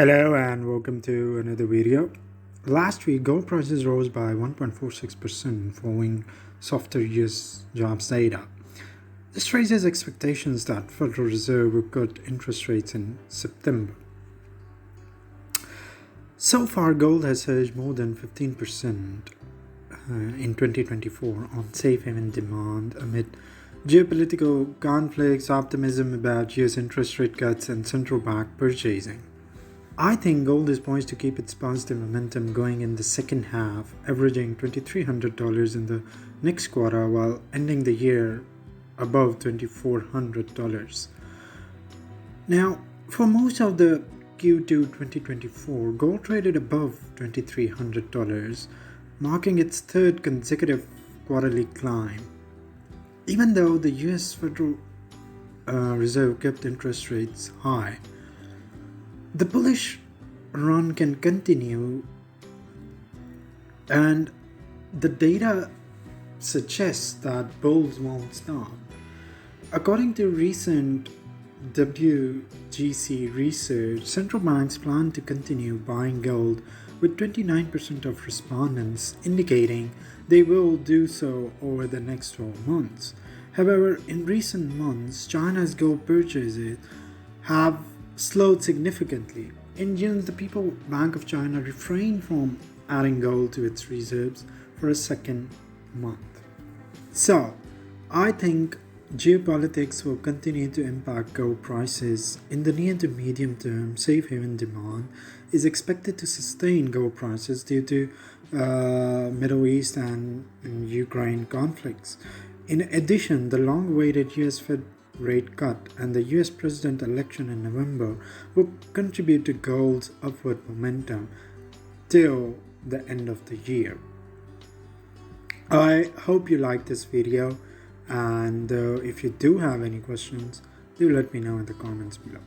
Hello and welcome to another video. Last week, gold prices rose by 1.46% following softer US jobs data. This raises expectations that Federal Reserve will cut interest rates in September. So far, gold has surged more than 15% in 2024 on safe haven demand amid geopolitical conflicts, optimism about US interest rate cuts, and central bank purchasing. I think gold is poised to keep its positive momentum going in the second half, averaging $2,300 in the next quarter while ending the year above $2,400. Now, for most of the Q2 2024, gold traded above $2,300, marking its third consecutive quarterly climb. Even though the US Federal Reserve kept interest rates high, the bullish run can continue, and the data suggests that bulls won't stop. According to recent WGC research, central banks plan to continue buying gold, with 29% of respondents indicating they will do so over the next 12 months. However, in recent months, China's gold purchases have slowed significantly. In June, the People's Bank of China refrained from adding gold to its reserves for a second month. So, I think geopolitics will continue to impact gold prices. In the near to medium term, safe haven demand is expected to sustain gold prices due to Middle East and Ukraine conflicts. In addition, the long-awaited US Fed rate cut and the US president election in November will contribute to gold's upward momentum till the end of the year. I hope you liked this video, and if you do have any questions, do let me know in the comments below.